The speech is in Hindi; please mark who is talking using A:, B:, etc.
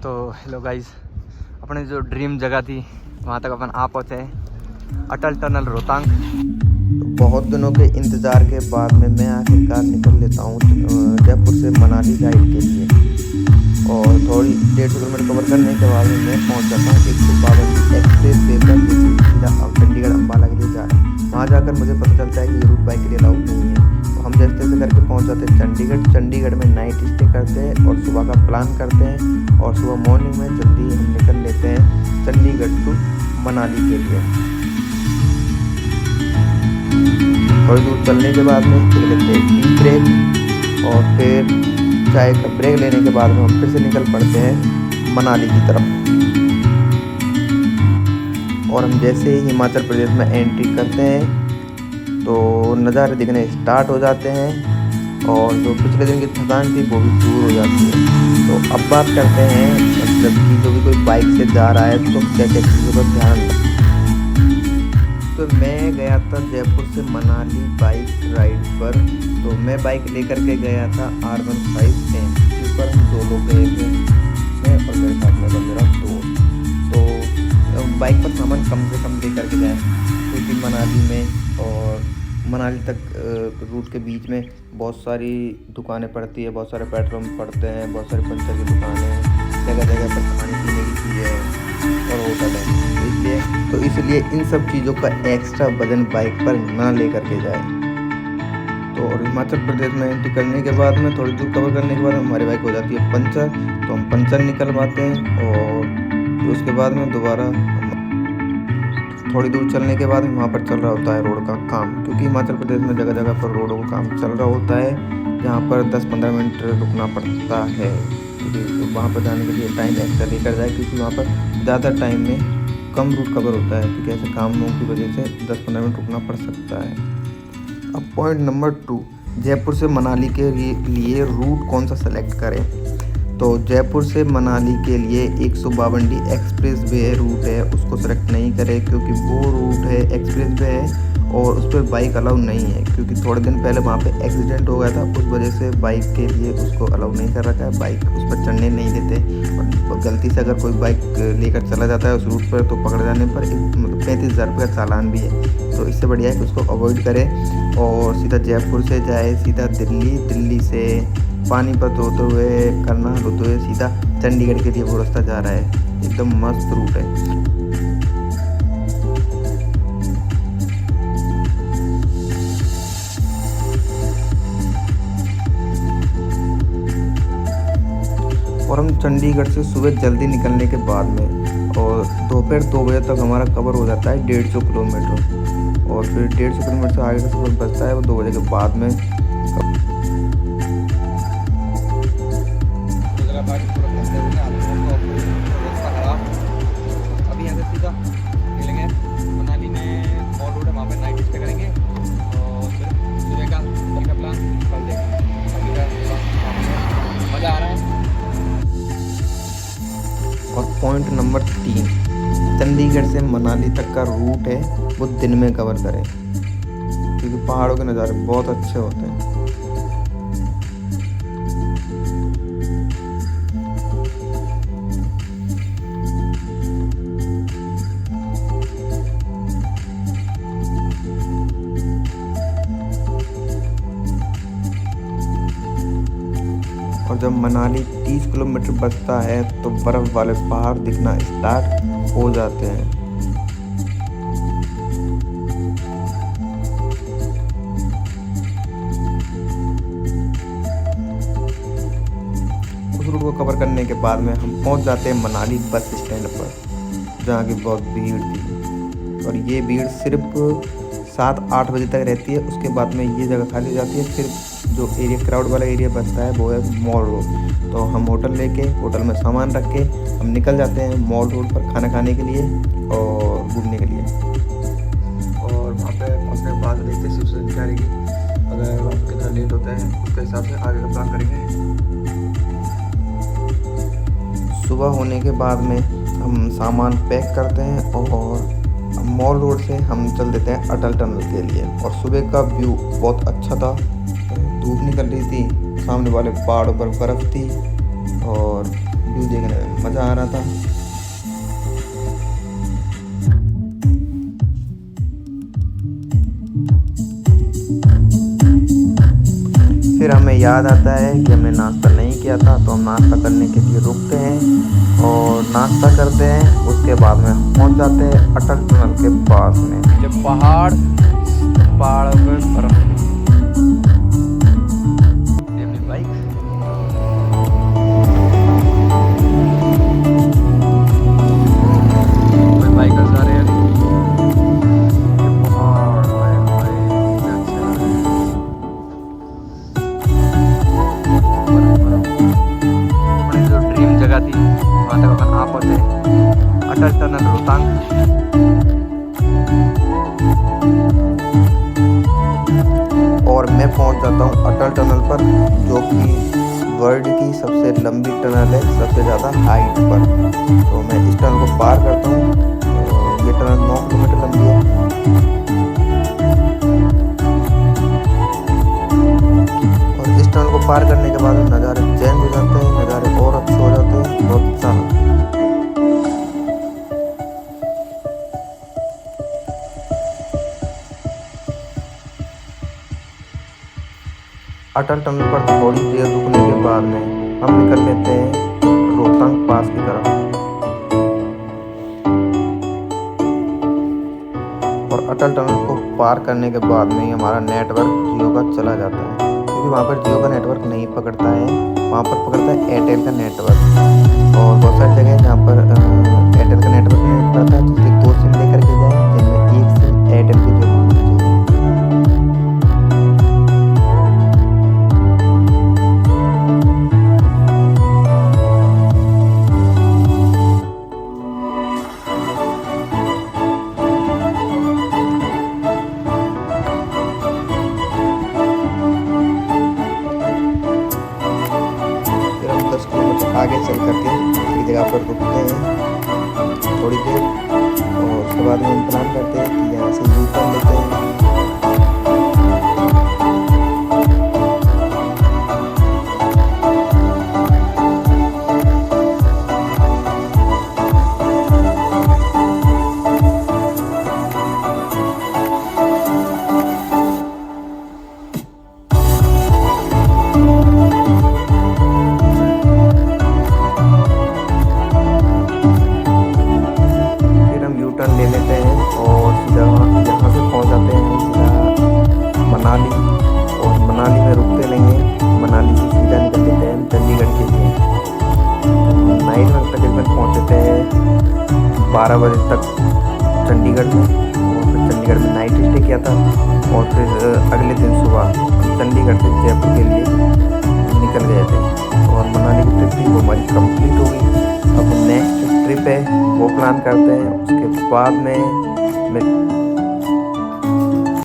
A: तो हेलो गाइस, अपने जो ड्रीम जगह थी वहाँ तक अपन आ पहुँचे अटल टनल रोहतांग।
B: तो बहुत दिनों के इंतज़ार के बाद में मैं आखिरकार निकल लेता हूँ जयपुर से मनाली राइड के लिए। और थोड़ी 150 किलोमीटर कवर करने के बाद में मैं पहुँच जाता हूँ 152 एक्सप्रेस वे पर, जो कि सीधा चंडीगढ़ अम्बाला के लिए जा रहा है। वहाँ जाकर मुझे पता चलता है कि ये रूट बाइक के लिए अलाउड नहीं है। तो हम जैसे तैसे करके पहुँच जाते हैं चंडीगढ़। चंडीगढ़ में नाइट स्टे करते हैं और सुबह का प्लान करते हैं, और सुबह मॉर्निंग में जल्दी हम निकल लेते हैं चंडीगढ़ टू मनाली के लिए। थोड़ी दूर चलने के बाद में ले लेते हैं टी ब्रेक, और फिर चाय का ब्रेक लेने के बाद में हम फिर से निकल पड़ते हैं मनाली की तरफ। और हम जैसे ही हिमाचल प्रदेश में एंट्री करते हैं तो नज़ारे दिखने स्टार्ट हो जाते हैं, और जो पिछले दिन की थकान थी वो भी दूर हो जाती है। तो अब बात करते हैं मतलब कि जो भी कोई बाइक से जा रहा है तो क्या क्या चीज़ों का ध्यान रखें। तो मैं गया था जयपुर से मनाली बाइक राइड पर। तो मैं बाइक लेकर के गया था R1510, जिस पर हम 2 लोग गए थे, मैं और मेरे साथ में मेरा दोस्त। तो बाइक पर सामान कम से कम लेकर के जाएँ, क्योंकि मनाली में और मनाली तक रूट के बीच में बहुत सारी दुकानें पड़ती है, बहुत सारे पेट्रोल पंप पड़ते हैं, बहुत सारी पंचर की दुकानें, जगह जगह पर खाने पीने की चीज़ें और होटल है। तो इसलिए इन सब चीज़ों का एक्स्ट्रा वजन बाइक पर ना ले करके जाए। तो और हिमाचल प्रदेश में एंट्री करने के बाद में थोड़ी दूर कवर करने के बाद हमारी बाइक हो जाती है पंचर। तो हम पंचर निकलवाते हैं, और उसके बाद में दोबारा थोड़ी दूर चलने के बाद वहाँ पर चल रहा होता है रोड का काम, क्योंकि हिमाचल प्रदेश में जगह जगह पर रोडों का काम चल रहा होता है, जहाँ पर 10-15 मिनट रुकना पड़ता है, क्योंकि वहाँ पर जाने के लिए टाइम एक्स्ट्रा लेकर जाए, क्योंकि वहाँ पर ज़्यादा टाइम में कम रूट कवर होता है, क्योंकि ऐसे कामों की वजह से 10-15 मिनट रुकना पड़ सकता है। अब पॉइंट नंबर 2, जयपुर से मनाली के लिए रूट कौन सा सेलेक्ट करें। तो जयपुर से मनाली के लिए 152D एक्सप्रेस वे रूट है, उसको सेलेक्ट नहीं करें, क्योंकि वो रूट है एक्सप्रेस वे है और उस पर बाइक अलाउ नहीं है, क्योंकि थोड़े दिन पहले वहाँ पे एक्सीडेंट हो गया था। उस वजह से बाइक के लिए उसको अलाउ नहीं कर रखा है, बाइक उस पर चढ़ने नहीं देते। और गलती से अगर कोई बाइक लेकर चला जाता है उस रूट पर, तो पकड़ जाने पर 35,000 रुपये का चालान भी है। तो इससे बढ़िया है कि उसको अवॉइड करें और सीधा जयपुर से जाए सीधा दिल्ली, दिल्ली से पानीपत होते हुए, करनाल होते हुए सीधा चंडीगढ़ के लिए वो रास्ता जा रहा है। एकदम मस्त रूट है। और हम चंडीगढ़ से सुबह जल्दी निकलने के बाद में और दोपहर 2 बजे तक हमारा कवर हो जाता है 150 किलोमीटर, और फिर 150 किलोमीटर से आगे का सफर बचता है वो 2 बजे के बाद में।
A: अभी यहाँ से सीधा निकलेंगे मनाली में, मॉल रोड है, वहाँ पे नाइट स्टे करेंगे और फिर सुबह का प्लान कर देंगे। मज़ा आ रहा है।
B: और पॉइंट नंबर 3, चंडीगढ़ से मनाली तक का रूट है वो दिन में कवर करें, क्योंकि पहाड़ों के नज़ारे बहुत अच्छे होते हैं। और जब मनाली 30 किलोमीटर बचता है तो बर्फ़ वाले पहाड़ दिखना स्टार्ट हो जाते हैं। उस रूट को कवर करने के बाद में हम पहुंच जाते हैं मनाली बस स्टैंड पर, जहाँ की बहुत भीड़ थी। और ये भीड़ सिर्फ 7-8 बजे तक रहती है, उसके बाद में ये जगह खाली हो जाती है। फिर जो एरिया क्राउड वाला एरिया बचता है वो है मॉल रोड। तो हम होटल लेके होटल में सामान रख के हम निकल जाते हैं मॉल रोड पर खाना खाने के लिए और घूमने के लिए। और वहाँ पे अपने बात देखते हैं शिव की, अगर वहाँ पर कितना लेट होता है उसके हिसाब से आगे का प्लान करेंगे। सुबह होने के बाद में हम सामान पैक करते हैं और मॉल रोड से हम चल देते हैं अटल टनल के लिए। और सुबह का व्यू बहुत अच्छा था, धूप निकल रही थी, सामने वाले पहाड़ों पर बर्फ़ थी और व्यू देखने में मज़ा मज़ा आ रहा था। फिर हमें याद आता है कि हमने नाश्ता नहीं किया था, तो हम नाश्ता करने के लिए रुकते हैं और नाश्ता करते हैं। उसके बाद में पहुंच जाते हैं अटल टनल के पास में।
A: जब पहाड़ पे बर्फ अपनी बाइक बाइकर्स आ रहे हैं। जगह थी वहाँ तक अपन आ पहुँचे, अटल टनल रोहतांग।
B: और मैं पहुंच जाता हूं अटल टनल पर, जो कि वर्ल्ड की सबसे लंबी टनल है, सबसे ज़्यादा हाइट पर। तो मैं इस टनल को पार करता हूं। ये टनल 9 किलोमीटर लंबी है। और इस टनल को पार करने के बाद नज़ारे चेंज हो जाते हैं, नज़ारे और अच्छे हो जाते हैं, बहुत अच्छा। अटल टनल पर थोड़ी देर रुकने के बाद में हम निकल लेते हैं रोहतांग पास की तरफ। और अटल टनल को पार करने के बाद में हमारा नेटवर्क जियो का चला जाता है, क्योंकि वहाँ पर जियो का नेटवर्क नहीं पकड़ता है, वहाँ पर पकड़ता है एयरटेल का नेटवर्क। और बहुत सारी जगह जहाँ पर एयरटेल का नेटवर्क नहीं पकड़ता है, तो इसलिए 2 सिम लेकर के जाएँ, जिनमें एक सिम एयरटेल की जरूरत होनी चाहिए। आगे चल करके एक जगह पर रुकते हैं थोड़ी देर, और उसके बाद में हम प्लान करते हैं कि यहाँ से यू टर्न लेते हैं। ले लेते हैं और सीधा यहाँ से पहुँच जाते हैं सीधा मनाली। और मनाली में रुकते नहीं हैं, मनाली से सीधा निकल लेते हैं चंडीगढ़ के लिए। नाइट में तकरीबन पहुँचते हैं 12 बजे तक चंडीगढ़ में। और फिर चंडीगढ़ में नाइट स्टे किया था, और फिर अगले दिन सुबह चंडीगढ़ से जयपुर के लिए निकल गए थे। और मनाली की ट्रिप थी वो हमारी कंप्लीट हो गई। अब नेक्स्ट ट्रिप है वो प्लान करते हैं। उसके बाद में मैं